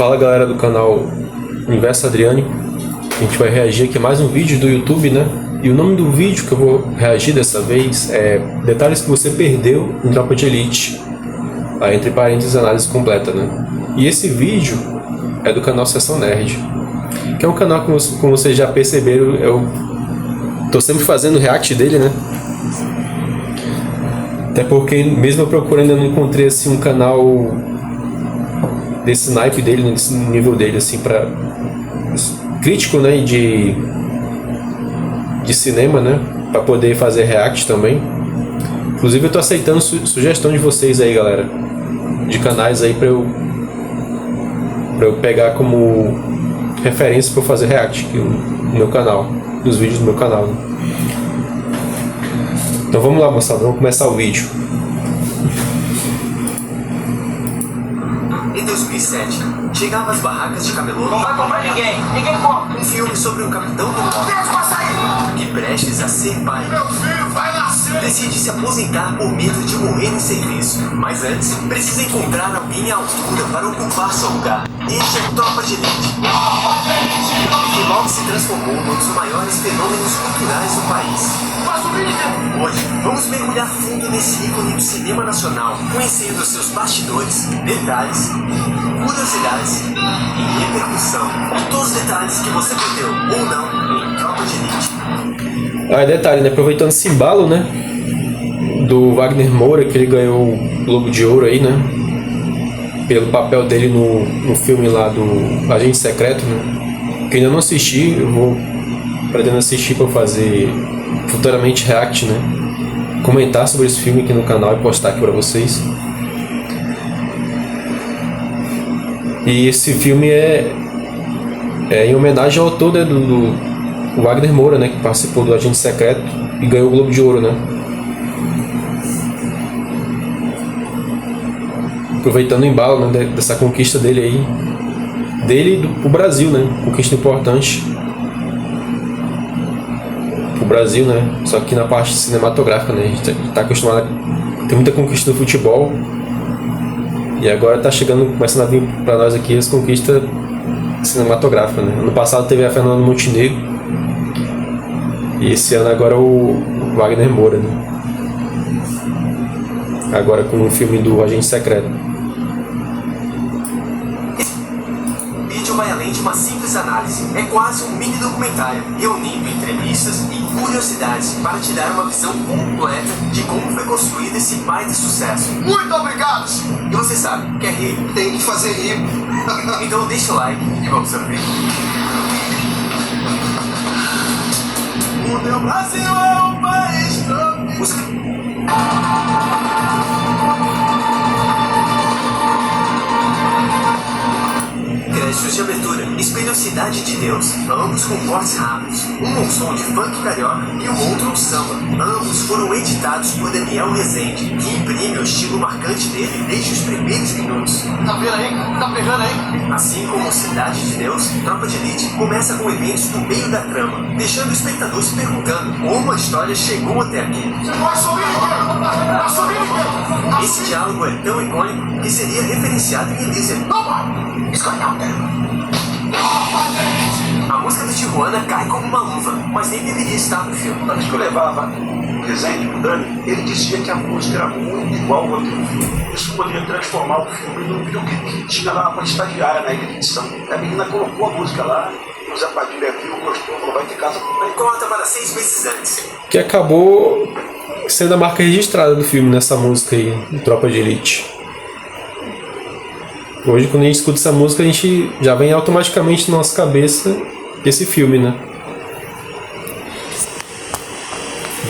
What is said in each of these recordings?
Fala galera do canal Universo Adriani, a gente vai reagir aqui a mais um vídeo do YouTube, né? E o nome do vídeo que eu vou reagir dessa vez é Detalhes que você perdeu em Tropa de Elite, aí, entre parênteses, análise completa, né? E esse vídeo é do canal Sessão Nerd, que é um canal que, como vocês já perceberam, eu tô sempre fazendo react dele, né? Até porque mesmo eu procurando, ainda não encontrei assim um canal desse naipe dele, desse nível dele, assim, para crítico, né, de cinema, né, para poder fazer react também. Inclusive eu tô aceitando sugestão de vocês aí, galera, de canais aí para eu pegar como referência para fazer react aqui no meu canal, nos vídeos do meu canal, né? Então vamos lá, moçada, vamos começar o vídeo. Em 2007, chegava às barracas de camelô. Não vai comprar ninguém compra. Um filme sobre um capitão do mar Deixa pra sair. que, prestes a ser pai, Meu filho vai nascer. decide se aposentar por medo de morrer em serviço. Mas antes, precisa encontrar alguém à altura para ocupar seu lugar. Este é Tropa de Elite, que logo se transformou num dos maiores fenômenos culturais do país. Hoje, vamos mergulhar fundo nesse ícone do cinema nacional, conhecendo seus bastidores, detalhes, curiosidades e repercussão. Todos os detalhes que você perdeu ou não em Tropa de Elite. Ah, detalhe, né? Aproveitando esse embalo, né, do Wagner Moura, que ele ganhou o Globo de Ouro aí, né, pelo papel dele no filme lá do Agente Secreto, né, que ainda não assisti, eu vou pretendo assistir para fazer futuramente react, né, comentar sobre esse filme aqui no canal e postar aqui para vocês. E esse filme é em homenagem ao autor, né, do Wagner Moura, né, que participou do Agente Secreto e ganhou o Globo de Ouro, né. Aproveitando o embalo, né, dessa conquista dele aí, dele pro Brasil, né, conquista importante pro Brasil, né, só que na parte cinematográfica, né, a gente tá acostumado a ter muita conquista no futebol e agora tá chegando, começando a vir pra nós aqui as conquistas cinematográficas, né. Ano passado teve a Fernanda Montenegro e esse ano agora o Wagner Moura, né, agora com o filme do Agente Secreto. O vídeo vai além de uma simples análise. É quase um mini documentário, reunindo entrevistas e curiosidades para te dar uma visão completa de como foi construído esse baita sucesso. Muito obrigado. E você sabe, quer rir? Tem que fazer rir. Então deixa o like e vamos sobre. O meu Brasil é um país tropical. Música. Créditos de abertura espelham Cidade de Deus, ambos com cortes rápidos, um som de funk carioca e o outro um samba. Ambos foram editados por Daniel Rezende, que imprime o estilo marcante dele desde os primeiros minutos. Tá vendo aí? Tá pegando aí? Assim como Cidade de Deus, Tropa de Elite começa com eventos no meio da trama, deixando o espectador se perguntando como a história chegou até aqui. Você não vai subir ninguém. Vai subir ninguém. Esse diálogo é tão icônico que seria referenciado em Elísia. Não vai. Escolha o tema. A música do Tijuana cai como uma luva, mas nem deveria estar no filme. Na vez que eu levava o Rezende pro Dani, ele dizia que a música era muito igual ao outro filme. Isso poderia transformar o filme num videoclipe. Tinha lá uma estagiária na edição. A menina colocou a música lá, o Zé Padilha viu, gostou, falou, vai ter casa por aí. Corta para 6 meses antes. Que acabou sendo a marca registrada do filme nessa música aí, Tropa de Elite. Hoje, quando a gente escuta essa música, a gente já vem automaticamente na nossa cabeça esse filme, né?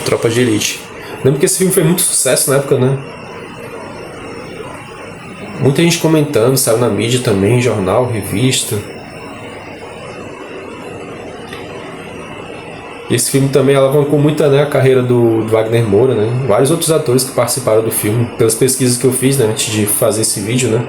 Tropa de Elite. Lembro que esse filme foi muito sucesso na época, né? Muita gente comentando, saiu na mídia também, jornal, revista. Esse filme também alavancou muito, né, a carreira do Wagner Moura, né? Vários outros atores que participaram do filme, pelas pesquisas que eu fiz, né, antes de fazer esse vídeo, né?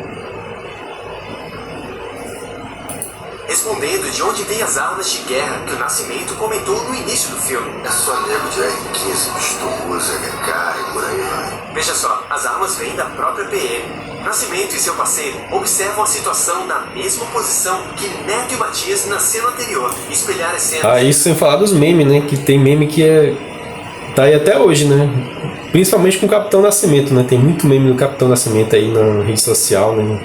Respondendo de onde vêm as armas de guerra que o Nascimento comentou no início do filme. É só nego de R15, pistolas, MK e por aí vai. Veja só, as armas vêm da própria PM. Nascimento e seu parceiro observam a situação na mesma posição que Neto e Matias na cena anterior, espelhar as cenas. Isso sem falar dos memes, né? Que tem meme que tá aí até hoje, né? Principalmente com o Capitão Nascimento, né? Tem muito meme do Capitão Nascimento aí na rede social, né?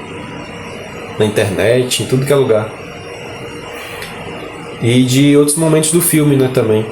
Na internet, em tudo que é lugar. E de outros momentos do filme, né? Também.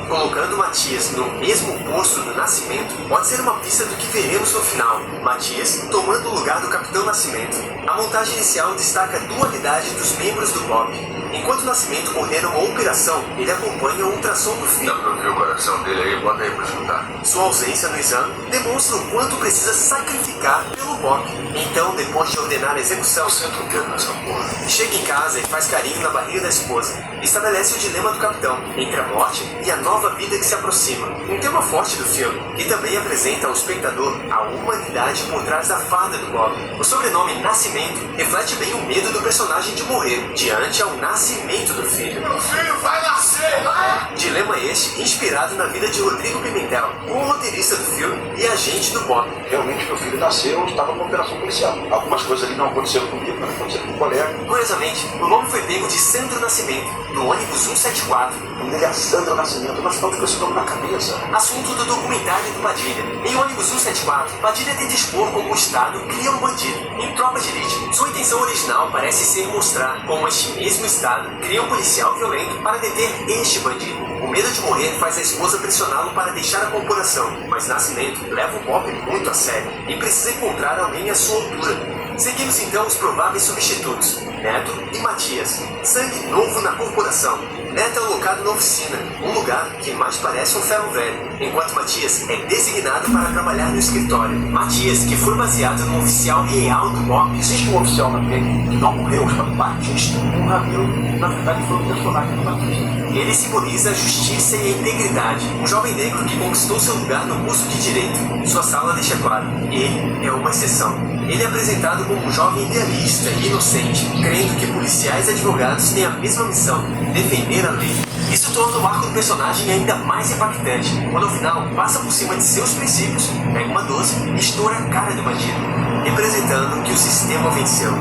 Colocando Matias no mesmo posto do Nascimento pode ser uma pista do que veremos no final. Matias tomando o lugar do Capitão Nascimento. A montagem inicial destaca a dualidade dos membros do BOPE. Enquanto Nascimento coordena uma operação, ele acompanha o ultrassom do filho. Dá pra ouvir o coração dele aí? Bota aí pra escutar. Sua ausência no exame demonstra o quanto precisa sacrificar pelo BOPE. Então, depois de ordenar a execução, Senta o dedo nessa porra. chega em casa e faz carinho na barriga da esposa. Estabelece o dilema do capitão entre a morte e a nova vida que se aproxima. Um tema forte do filme, que também apresenta ao espectador a humanidade por trás da farda do Bob. O sobrenome Nascimento reflete bem o medo do personagem de morrer diante ao nascimento do filho. Meu filho vai nascer, né? Dilema este inspirado na vida de Rodrigo Pimentel, o roteirista do filme e agente do Bob. Realmente meu filho nasceu, eu estava numa operação policial. Algumas coisas ali não aconteceram comigo, mas aconteceram com um colega. Curiosamente, o nome foi pego de Sandro Nascimento, do ônibus 174. O nome dele é Sandro Nascimento, nós estamos com esse nome na cabeça. Assunto do documentário do Padilha. Em ônibus 174, Padilha tenta expor como o Estado cria um bandido. Em Tropa de Elite, sua intenção original parece ser mostrar como este mesmo Estado cria um policial violento para deter este bandido. O medo de morrer faz a esposa pressioná-lo para deixar a corporação, mas Nascimento leva o Bob muito a sério e precisa encontrar alguém à sua altura. Seguimos então os prováveis substitutos, Neto e Matias. Sangue novo na corporação. Neto é alocado na oficina, um lugar que mais parece um ferro velho, enquanto Matias é designado para trabalhar no escritório. Matias, que foi baseado no oficial real do BOPE. Existe um oficial na PEC que não morreu, chamado Batista. Um Ramiro, na verdade, foi um personagem do Batista. Ele simboliza a justiça e a integridade. Um jovem negro que conquistou seu lugar no curso de Direito. Sua sala deixa claro, ele é uma exceção. Ele é apresentado como um jovem idealista e inocente, crendo que policiais e advogados têm a mesma missão, defender a lei. Isso torna o arco do personagem ainda mais impactante, quando ao final passa por cima de seus princípios, pega uma 12 e estoura a cara do bandido, representando que o sistema venceu.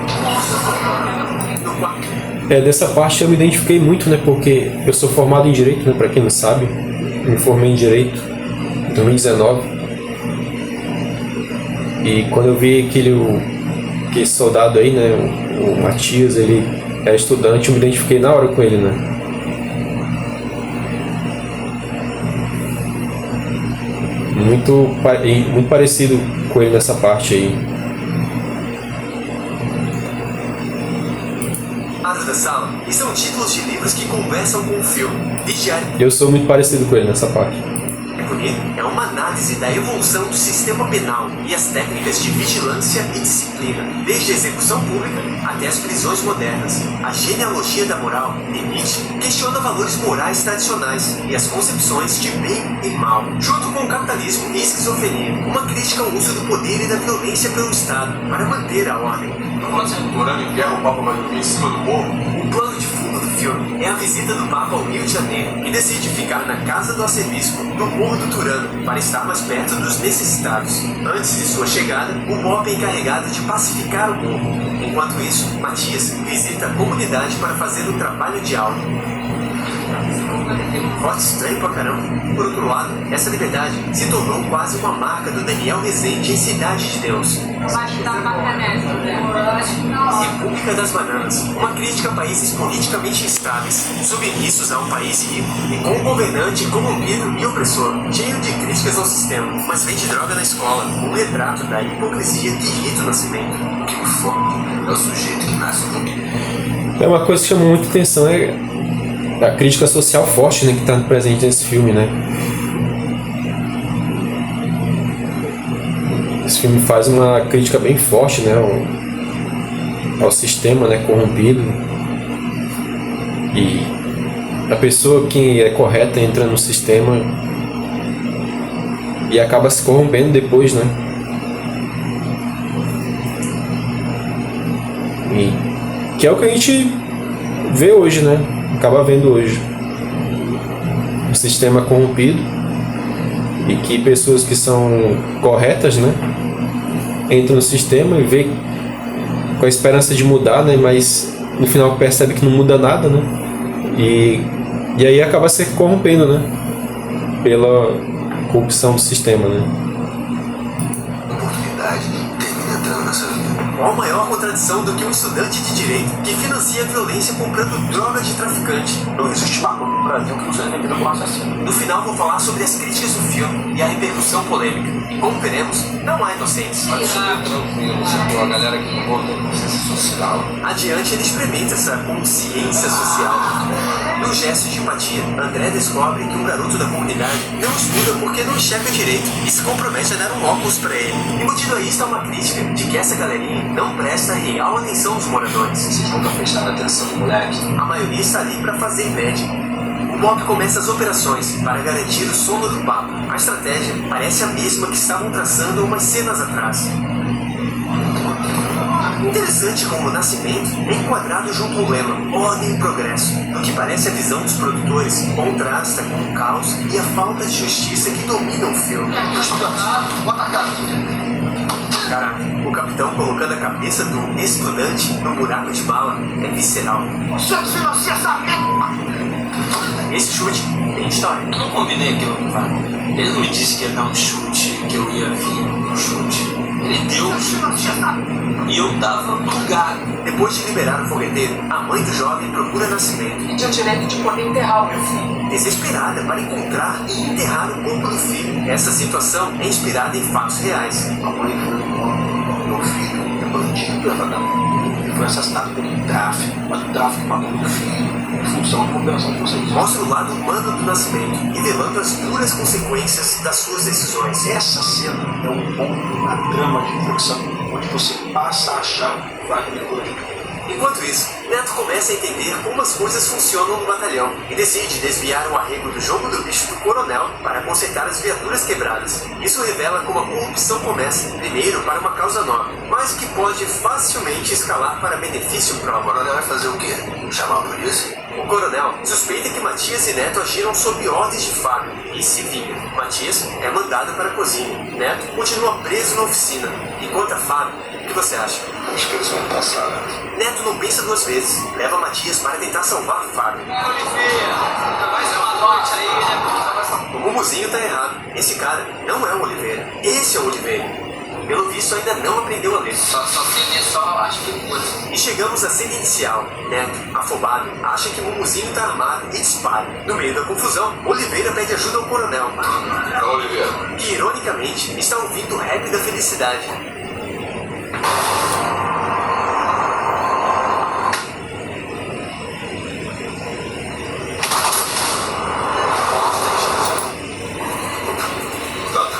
No quarto. Dessa parte eu me identifiquei muito, né? Porque eu sou formado em Direito, né? Pra quem não sabe, me formei em Direito em 2019. E quando eu vi aquele soldado aí, né? O Matias, ele é estudante, eu me identifiquei na hora com ele, né? Muito parecido com ele nessa parte aí. Da sala estão títulos de livros que conversam com o filme. Vigiar Eu sou muito parecido com ele nessa parte. é uma análise da evolução do sistema penal e as técnicas de vigilância e disciplina, desde a execução pública até as prisões modernas. A genealogia da moral, de Nietzsche, questiona valores morais tradicionais e as concepções de bem e mal, junto com o capitalismo e esquizofrenia, uma crítica ao uso do poder e da violência pelo Estado para manter a ordem. Quando você morando em guerra, o Papa vai dormir em cima do morro? O plano de fundo do filme é a visita do Papa ao Rio de Janeiro, que decide ficar na casa do arcebispo, no Morro do Turano, para estar mais perto dos necessitados. Antes de sua chegada, o BOPE é encarregado de pacificar o morro. Enquanto isso, Matias visita a comunidade para fazer um trabalho de aula. Corte estranho pra caramba. Por outro lado, essa liberdade se tornou quase uma marca do Daniel Rezende em Cidade de Deus. República das Bananas, uma crítica a países politicamente instáveis, submissos a um país rico e com um governante corrompido e opressor, cheio de críticas ao sistema, mas vende droga na escola, um retrato da hipocrisia que irrita o Nascimento. O que me foda é o sujeito que nasce no É uma coisa que chamou muita atenção, a crítica social forte, né, que está presente nesse filme, né? Esse filme faz uma crítica bem forte, né, ao sistema, né, corrompido, e a pessoa que é correta entra no sistema e acaba se corrompendo depois, né? E que é o que a gente vê hoje, né? Acaba vendo hoje um sistema corrompido e que pessoas que são corretas, né, entra no sistema e vê com a esperança de mudar, né? Mas no final percebe que não muda nada, né? E aí acaba se corrompendo, né? Pela corrupção do sistema, né? Oportunidade termina entrando nessa vida. Qual maior contradição do que um estudante de direito que financia a violência comprando droga de traficante? Não existe maconha no Brasil que não seja vendida por assassino. No final vou falar sobre as críticas do filme e a repercussão polêmica. E como veremos, não há inocentes. Pode subir tranquilo, você a galera que não volta com consciência social. Adiante ele experimenta essa consciência social. Num gesto de empatia, André descobre que um garoto da comunidade não estuda porque não enxerga direito e se compromete a dar um óculos para ele. Embutido a isto é uma crítica de que essa galerinha não presta real atenção aos moradores. Vocês nunca prestaram atenção no moleque? A maioria está ali para fazer média. O Bob começa as operações para garantir o sono do papo. A estratégia parece a mesma que estavam traçando umas cenas atrás. Interessante como o Nascimento é enquadrado junto ao lema Ordem e Progresso. No que parece a visão dos produtores, contrasta com o caos e a falta de justiça que dominam o filme. Bota a cara. Caraca, o capitão colocando a cabeça do estudante no buraco de bala é visceral. Você financia essa merda! Esse chute tem história. Eu não combinei aquilo com o Wagner. Ele não me disse que ia dar um chute, que eu ia vir um chute. Ele deu um chute. E eu tava no lugar. Depois de liberar o fogueteiro, a mãe do jovem procura Nascimento. E tinha o direito de poder enterrar o meu filho. Desesperada para encontrar e enterrar o corpo do filho. Essa situação é inspirada em fatos reais. A mãe foi meu filho é bandido, é vagabundo. Ele foi assassinado pelo tráfico, mas o tráfico matou meu filho em função da cooperação de vocês. Mostra o lado humano do Nascimento, revelando as duras consequências das suas decisões. Essa cena é um ponto na trama de inflexão, onde você passa a achar que Wagner hoje. Enquanto isso, Neto começa a entender como as coisas funcionam no batalhão e decide desviar o arrego do jogo do bicho do coronel para consertar as viaturas quebradas. Isso revela como a corrupção começa, primeiro para uma causa nobre, mas que pode facilmente escalar para benefício O próprio. coronel vai fazer o quê? Chamar a polícia? O coronel suspeita que Matias e Neto agiram sob ordens de Fábio e se vinga. Matias é mandado para a cozinha. Neto continua preso na oficina. E quanto a Fábio, o que você acha? Acho que eles vão passar, né? Neto não pensa duas vezes. Leva Matias para tentar salvar Fábio. Vai ser uma noite aí, né? O Mumuzinho tá errado. Esse cara não é o Oliveira. Esse é o Oliveira. Pelo visto ainda não aprendeu a ler. Só sei ler só, acho que coisa. E chegamos à cena inicial. Neto, afobado, acha que Mumuzinho tá armado e dispara. No meio da confusão, Oliveira pede ajuda ao coronel, Não, Oliveira. que ironicamente está ouvindo o rap da felicidade.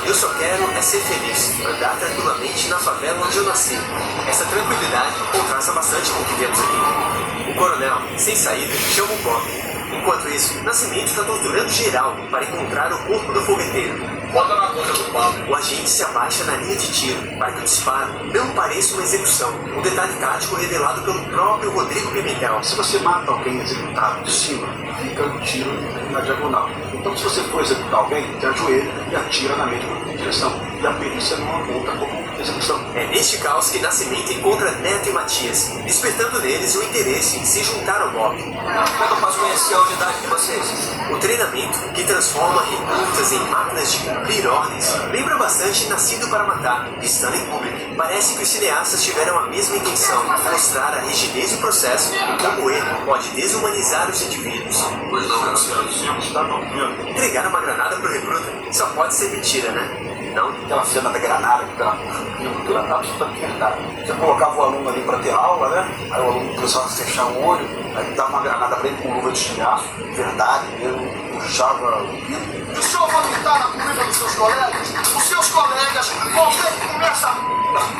Eu só quero é ser feliz, andar tranquilamente na favela onde eu nasci. Essa tranquilidade contrasta bastante com o que vemos aqui. O coronel, sem saída, chama o Bob. Enquanto isso, Nascimento está torturando geral para encontrar o corpo do fogueteiro. Bota na conta do Pablo. O agente se abaixa na linha de tiro para que o disparo não pareça uma execução. Um detalhe tático revelado pelo próprio Rodrigo Pimentel. Se você mata alguém executado de cima, fica o tiro na diagonal. Então, se você for executar alguém, você ajoelha e atira na mesma direção. E a perícia não aponta como execução. É neste caos que Nascimento encontra Neto e Matias, despertando neles o interesse em se juntar ao Bob. Como é que eu posso conhecer a unidade de vocês? O treinamento, que transforma recrutas em máquinas de cumprir ordens, lembra bastante Nascido para Matar, de Stanley Kubrick. Parece que os cineastas tiveram a mesma intenção, mostrar a rigidez do processo e como ele pode desumanizar os indivíduos. Pois não, Cassiano. Está dormindo. Entregar uma granada pro recruta só pode ser mentira, né? Não? Aquela cena da granada que tá aquilo é absolutamente verdade. Você colocava o aluno ali para ter aula, né? Aí o aluno começava a fechar o olho, aí dava uma granada para ele com luva de estilhaço, verdade, ele puxava o vidro. O senhor vomitar na comida dos seus colegas? Os seus colegas vão ter que comer essa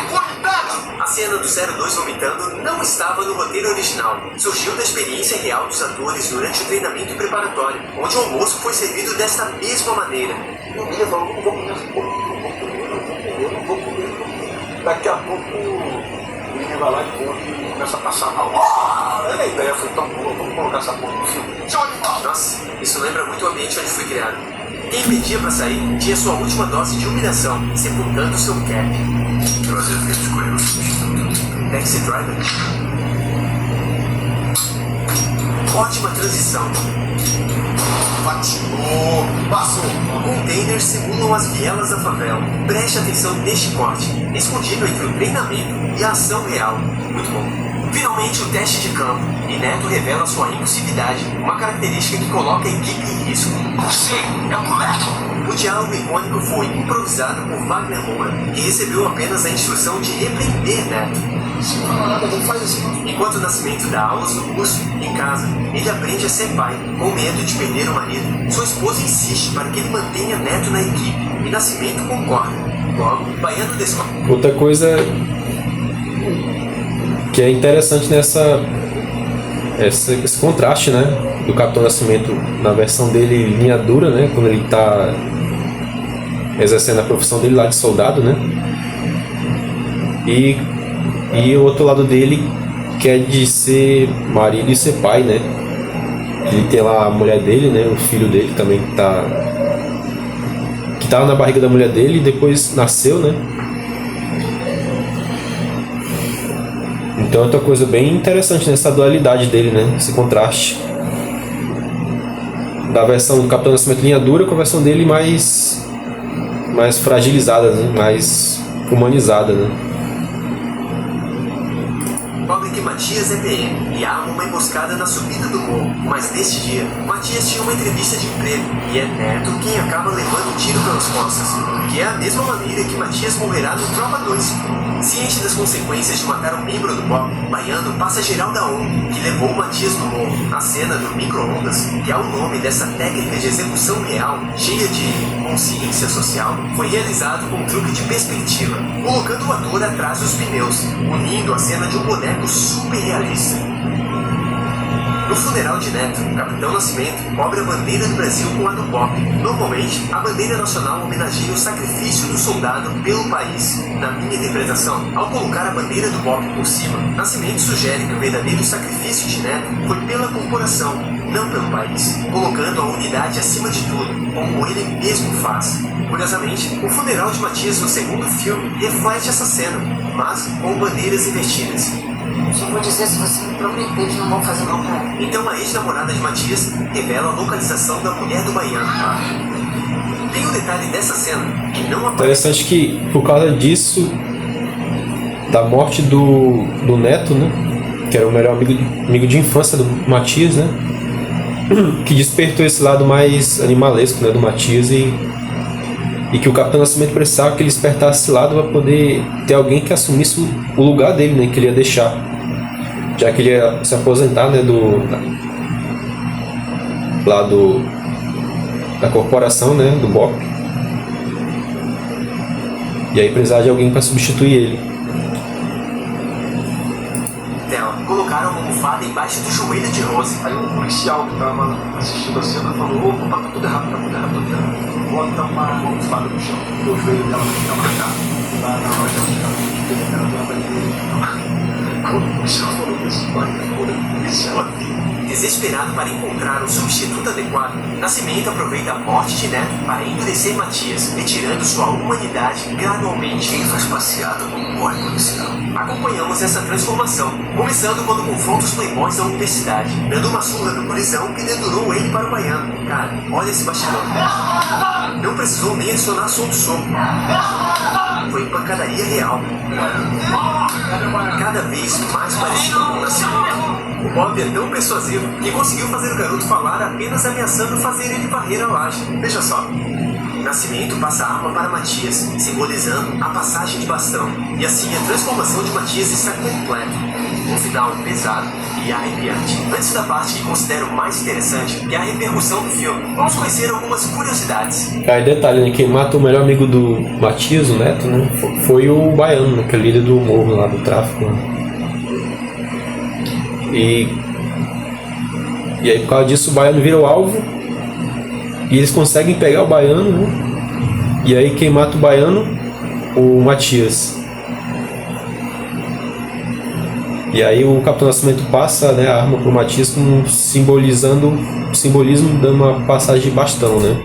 cuidado! A cena do 02 vomitando não estava no roteiro original. Surgiu da experiência real dos atores durante o treinamento preparatório, onde o almoço foi servido desta mesma maneira. E o Miller falou, não vou comer essa porra, não vou comer. Daqui a pouco o Miller vai lá e come e começa a passar mal. A ideia foi tão boa, vamos colocar essa porra no filme. Nossa, isso lembra muito o ambiente onde fui criado. Quem pedia pra sair tinha sua última dose de humilhação, sepultando seu cap. Prazer Taxi Driver. Ótima transição. Patinou, passou. Containers simulam as vielas da favela. Preste atenção neste corte, escondido entre o treinamento e a ação real. Muito bom. Finalmente o teste de campo, e Neto revela sua impulsividade, uma característica que coloca a equipe em risco. Você é o Neto. O diálogo icônico foi improvisado por Wagner Moura, que recebeu apenas a instrução de repreender Neto. Se não fala nada, não faz assim. Enquanto o Nascimento dá aulas no curso, em casa, ele aprende a ser pai, com medo de perder o marido. Sua esposa insiste para que ele mantenha Neto na equipe, e Nascimento concorda. Logo, Baiano descobre. Outra coisa que é interessante esse contraste, né, do Capitão Nascimento na versão dele linha dura, né, quando ele está exercendo a profissão dele lá de soldado, né, e o outro lado dele que é de ser marido e ser pai, né. Ele tem lá a mulher dele, né, o filho dele também que estava na barriga da mulher dele e depois nasceu, né. Então é outra coisa bem interessante nessa dualidade dele, né? Esse contraste da versão do Capitão Nascimento linha dura com a versão dele mais fragilizada, né? Mais humanizada, né? Descobre que Matias é PM e arma uma emboscada na subida do morro. Mas neste dia, Matias tinha uma entrevista de emprego e é Neto quem acaba levando um tiro pelas costas, que é a mesma maneira que Matias morrerá no Tropa 2. Ciente das consequências de matar um membro do BOP, Baiano passa geral da ONU, que levou Matias no morro. A cena do micro-ondas, que é o nome dessa técnica de execução real, cheia de consciência social, foi realizado com um truque de perspectiva, colocando o ator atrás dos pneus, unindo a cena de um boneco super realista. No funeral de Neto, o Capitão Nascimento cobre a bandeira do Brasil com a do BOP. Normalmente, a bandeira nacional homenageia o sacrifício do soldado pelo país. Na minha interpretação, ao colocar a bandeira do BOP por cima, Nascimento sugere que o verdadeiro sacrifício de Neto foi pela corporação, não pelo país, colocando a unidade acima de tudo, como ele mesmo faz. Curiosamente, o funeral de Matias no segundo filme reflete essa cena, mas com bandeiras invertidas. Só vou dizer se você me prometer que não vou fazer mal pra ela. Então a ex-namorada de Matias revela a localização da mulher do baiano. Tem um detalhe dessa cena que não aparece. Interessante que por causa disso, da morte do Neto, né, que era o melhor amigo de infância do Matias, né, que despertou esse lado mais animalesco, né, do Matias e que o Capitão Nascimento precisava que ele despertasse esse lado para poder ter alguém que assumisse o lugar dele, né, que ele ia deixar, já que ele ia se aposentar, né, da corporação, né, do BOP, e aí precisava de alguém para substituir ele. Dela, colocaram uma almofada embaixo do joelho de Rose. Aí um policial que estava assistindo a cena falou: opa, tá tudo errado, tá tudo errado, tá tudo errado. Bota uma almofada no chão, o joelho dela vai ficar marcado. Lá na hora de ela vai ver. Quando o policial falou isso, o policial aqui. Desesperado para encontrar um substituto adequado, Nascimento aproveita a morte de Neto para endurecer Matias, retirando sua humanidade gradualmente. Quem faz passeada com um boy policial? Acompanhamos essa transformação, começando quando confronta os playboys da universidade, dando uma surra no polizão que dedurou ele para o baiano. Cara, olha esse bastidor. Não precisou nem adicionar som do soco. Foi pancadaria real. Cada vez mais parecido com o Nascimento. O Bob é tão persuasivo que conseguiu fazer o garoto falar apenas ameaçando fazer ele varrer a laje. Veja só. Nascimento passa a arma para Matias, simbolizando a passagem de bastão. E assim a transformação de Matias está completa. Um final pesado e arrepiante. Antes da parte que considero mais interessante, que é a repercussão do filme, vamos conhecer algumas curiosidades. Aí detalhe, né, quem mata o melhor amigo do Matias, o Neto, né, foi o baiano, né, que é líder do morro lá do tráfico, né. E aí por causa disso o baiano vira o alvo e eles conseguem pegar o baiano, né? E aí quem mata o baiano? O Matias. E aí o Capitão Nascimento passa, né, a arma pro Matias como simbolismo dando uma passagem de bastão, né?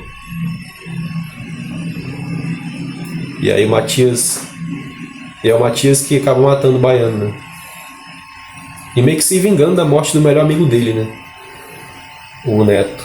E aí o Matias... E é o Matias que acaba matando o baiano, né? E meio que se vingando da morte do melhor amigo dele, né? O Neto.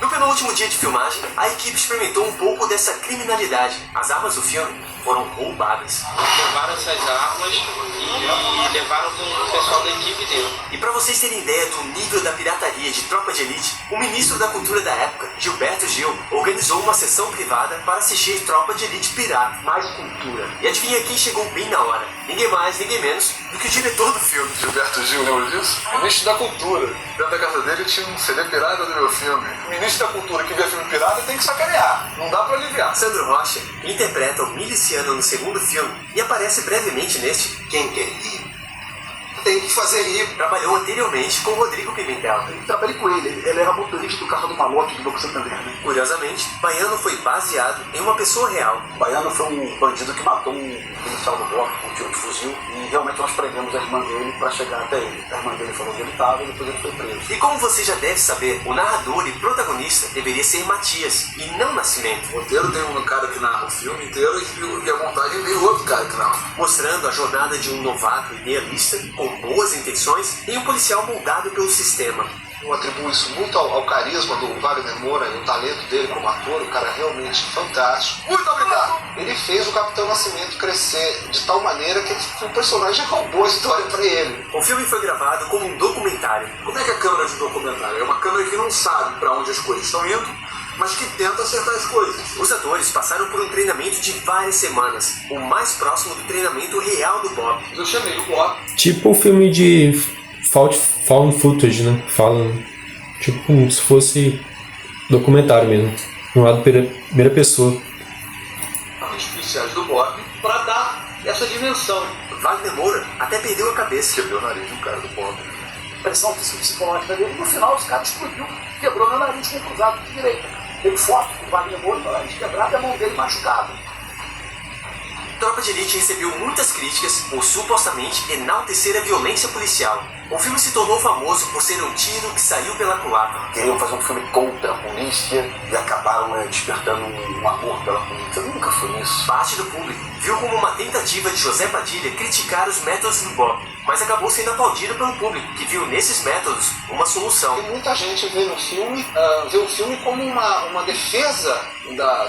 No penúltimo dia de filmagem, a equipe experimentou um pouco dessa criminalidade. As armas do filme foram roubadas. Levaram essas armas e levaram com o pessoal da equipe dele. E para vocês terem ideia do nível da pirataria de Tropa de Elite, o ministro da Cultura da época, Gilberto Gil, organizou uma sessão privada para assistir Tropa de Elite pirata. Mais cultura. E adivinha quem chegou bem na hora? Ninguém mais, ninguém menos do que o diretor do filme. Gilberto Gil, lembra disso? Ministro da Cultura. Dentro da casa dele tinha um CD pirata do meu filme. O ministro da Cultura que vê filme pirata tem que sacanear. Não dá pra aliviar. Sandro Rocha interpreta o miliciano no segundo filme e aparece brevemente neste Quem Quer Rir. Tem que fazer rir. Trabalhou anteriormente com Rodrigo Pimentel. Trabalhei com ele. Ele era motorista do carro do Malote do Banco Santander, né? Curiosamente, Baiano foi baseado em uma pessoa real. O Baiano foi um bandido que matou um policial do bloco com um tiro de fuzil e realmente nós prendemos a irmã dele para chegar até ele. A irmã dele falou onde ele estava e depois ele foi preso. E como você já deve saber, o narrador e protagonista deveria ser Matias e não Nascimento, O roteiro tem um cara que narra o filme inteiro e a montagem tem outro cara que narra. mostrando a jornada de um novato idealista com boas intenções e um policial moldado pelo sistema. Eu atribuo isso muito ao carisma do Wagner Moura e o talento dele como ator, um cara realmente fantástico. Muito obrigado! Ele fez o Capitão Nascimento crescer de tal maneira que o personagem roubou a história pra ele. O filme foi gravado como um documentário. Como é que a câmera de documentário? É uma câmera que não sabe pra onde as coisas estão indo, mas que tenta acertar as coisas. Os atores passaram por um treinamento de várias semanas, o mais próximo do treinamento real do Bob. Eu chamei o Bob. Tipo o filme de found footage, né? Falam. Tipo como se fosse documentário mesmo. No lado primeira pessoa. Os policiais do Bob para dar essa dimensão. Wagner Moura até perdeu a cabeça. Quebrou o nariz do cara do Bob. Pressão psicológica dele. No final, os caras explodiu, quebrou meu nariz com o cruzado de direita. Tem foto com o Wagner Moura, meu nariz quebrado e a mão dele machucada. Tropa de Elite recebeu muitas críticas por supostamente enaltecer a violência policial. O filme se tornou famoso por ser um tiro que saiu pela culatra. Queriam fazer um filme contra a polícia e acabaram despertando um amor pela polícia. Nunca foi isso. Parte do público viu como uma tentativa de José Padilha criticar os métodos do Bob, mas acabou sendo aplaudido pelo público, que viu nesses métodos uma solução. E muita gente vê no filme, vê o filme como uma defesa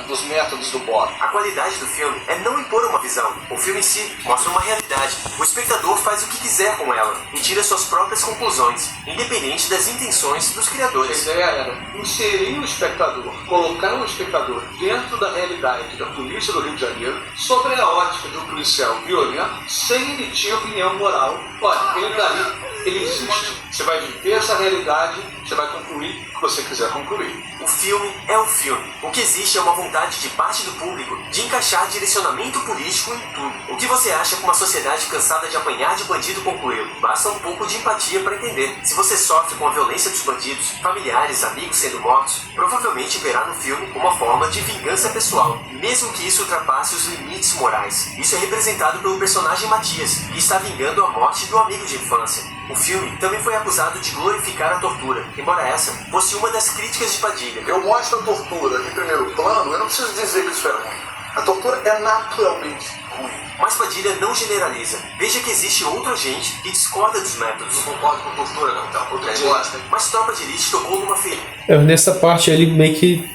dos métodos do Bob. A qualidade do filme é não impor uma visão. O filme em si mostra uma realidade. O espectador faz o que quiser com ela e tira suas próprias conclusões, independente das intenções dos A criadores. ideia era inserir o espectador, colocar o espectador dentro da realidade da polícia do Rio de Janeiro, sobre a ótica de um policial violento, sem emitir opinião moral. Olha, ele está ali, ele existe. Você vai viver essa realidade, você vai concluir o que você quiser concluir. O filme é o filme. O que existe é uma vontade de parte do público de encaixar direcionamento político em tudo. O que você acha que uma sociedade cansada de apanhar de bandido concluiu? Basta um pouco de empatia para entender. Se você sofre com a violência dos bandidos, familiares, amigos sendo mortos, provavelmente verá no filme uma forma de vingança pessoal, mesmo que isso ultrapasse os limites morais. Isso é representado pelo personagem Matias, que está vingando a morte do amigo de infância. O filme também foi acusado de glorificar a tortura, embora essa fosse uma das críticas de Padilha. Eu mostro a tortura em primeiro plano, eu não preciso dizer que isso é ruim. A tortura é naturalmente ruim. Mas Padilha não generaliza. Veja que existe outra gente que discorda dos métodos. Não concordo com tortura, não, tá? Outra gente gosta. Mas Tropa de Elite tocou numa ferida. Nessa parte ele meio que.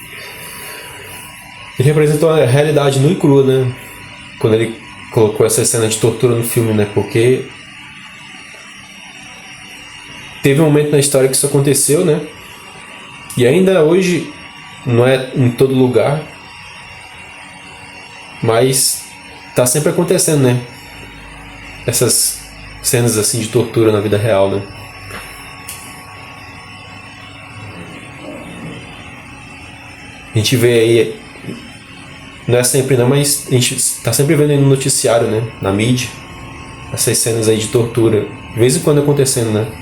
Ele representou a realidade nua e crua, né? Quando ele colocou essa cena de tortura no filme, né? Porque. Teve um momento na história que isso aconteceu, né? E ainda hoje não é em todo lugar, mas tá sempre acontecendo, né? Essas cenas assim de tortura na vida real, né? A gente vê aí, não é sempre não, mas a gente tá sempre vendo aí no noticiário, né? Na mídia, essas cenas aí de tortura, de vez em quando acontecendo, né?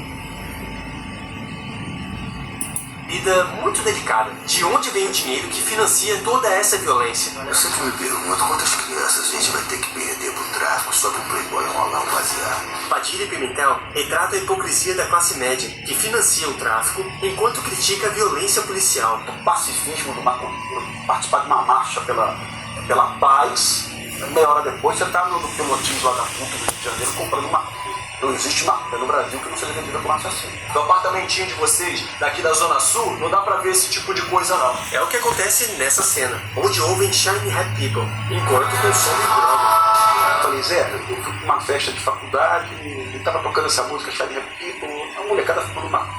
Vida muito delicada. De onde vem o dinheiro que financia toda essa violência? Eu sempre me pergunto quantas crianças a gente vai ter que perder pro tráfico só pro playboy rolar um baseado. Padilha e Pimentel retratam a hipocrisia da classe média, que financia o tráfico, enquanto critica a violência policial. O pacifismo do maconheiro, participar de uma marcha pela paz, meia hora depois você tá no pilotinho lá da puta do Rio de Janeiro comprando maconha. Não existe marca no Brasil que não seja vendida por um assassino. No apartamentinho de vocês, daqui da Zona Sul, não dá pra ver esse tipo de coisa não. É o que acontece nessa cena, onde ouvem Shiny Happy People, enquanto consomem droga. Eu falei, Zé, eu fui pra uma festa de faculdade e tava tocando essa música Shiny Happy People, a molecada ficou numa...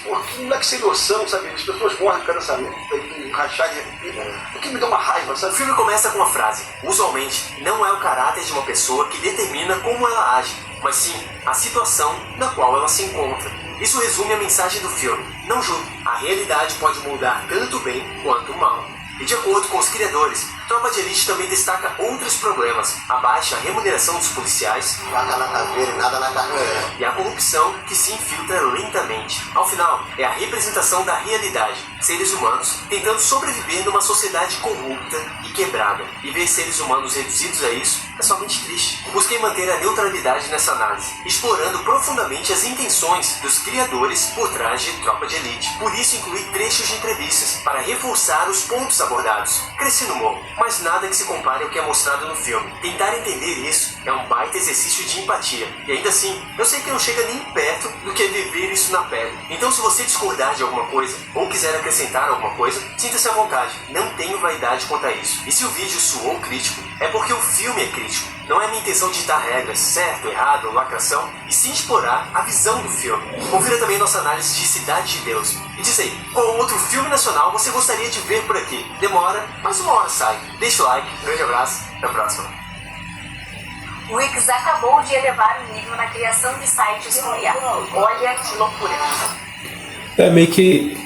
Pô, que moleque sem noção, sabe? As pessoas morrem por causa dessa merda e rachar de Happy People. O que me deu uma raiva, sabe? O filme começa com uma frase. Usualmente, não é o caráter de uma pessoa que determina como ela age, mas sim a situação na qual ela se encontra. Isso resume a mensagem do filme. Não julgue, a realidade pode mudar tanto o bem quanto o mal. E de acordo com os criadores, Tropa de Elite também destaca outros problemas, a baixa remuneração dos policiais, Vaca na caveira e nada na carreira. e a corrupção que se infiltra lentamente. Ao final, é a representação da realidade, seres humanos tentando sobreviver numa sociedade corrupta e quebrada. E ver seres humanos reduzidos a isso é somente triste. Busquei manter a neutralidade nessa análise, explorando profundamente as intenções dos criadores por trás de Tropa de Elite. Por isso incluí trechos de entrevistas, para reforçar os pontos abordados. Cresci no morro, mas nada que se compare ao que é mostrado no filme. Tentar entender isso é um baita exercício de empatia. E ainda assim, eu sei que não chega nem perto do que é viver isso na pele. Então se você discordar de alguma coisa, ou quiser acrescentar alguma coisa, sinta-se à vontade. Não tenho vaidade quanto a isso. E se o vídeo soou crítico, é porque o filme é crítico. Não é minha intenção ditar regras, certo, errado ou lacração, e sim explorar a visão do filme. Confira também nossa análise de Cidade de Deus. E diz aí, qual outro filme nacional você gostaria de ver por aqui? Demora, mas uma hora sai. Deixa o like, grande abraço, até a próxima. O Wix acabou de elevar o nível na criação de sites com IA. Olha que loucura. É meio que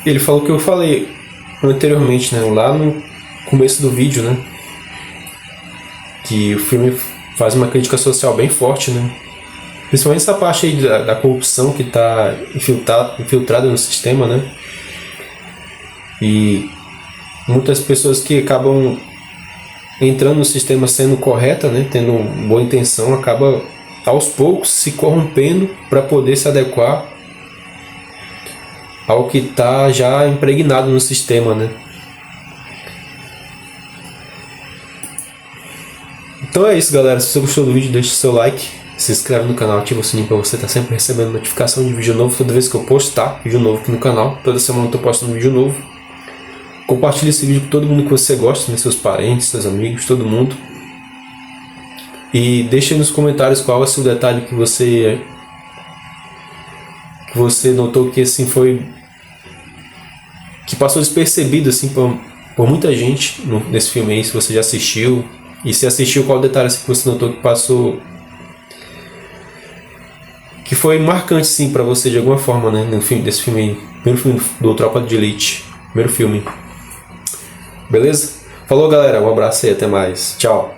ele falou o que eu falei anteriormente, né? Lá no começo do vídeo, né? Que o filme faz uma crítica social bem forte, né? Principalmente essa parte aí da corrupção que está infiltrada no sistema, né? E muitas pessoas que acabam entrando no sistema sendo correta, né? Tendo boa intenção, acaba aos poucos se corrompendo para poder se adequar ao que está já impregnado no sistema, né? Então é isso, galera. Se você gostou do vídeo, deixe seu like, se inscreve no canal, ativa o sininho para você estar sempre recebendo notificação de vídeo novo toda vez que eu postar vídeo novo aqui no canal. Toda semana eu estou postando um vídeo novo. Compartilhe esse vídeo com todo mundo que você gosta, né? Seus parentes, seus amigos, todo mundo. E deixe aí nos comentários qual é o seu detalhe que você notou que assim foi, que passou despercebido assim por muita gente nesse filme aí, se você já assistiu. E se assistiu, qual detalhe assim, que você notou que passou, que foi marcante sim pra você de alguma forma, né, no filme, desse filme aí, primeiro filme do Tropa de Elite, primeiro filme. Beleza? Falou, galera, um abraço aí, até mais, tchau.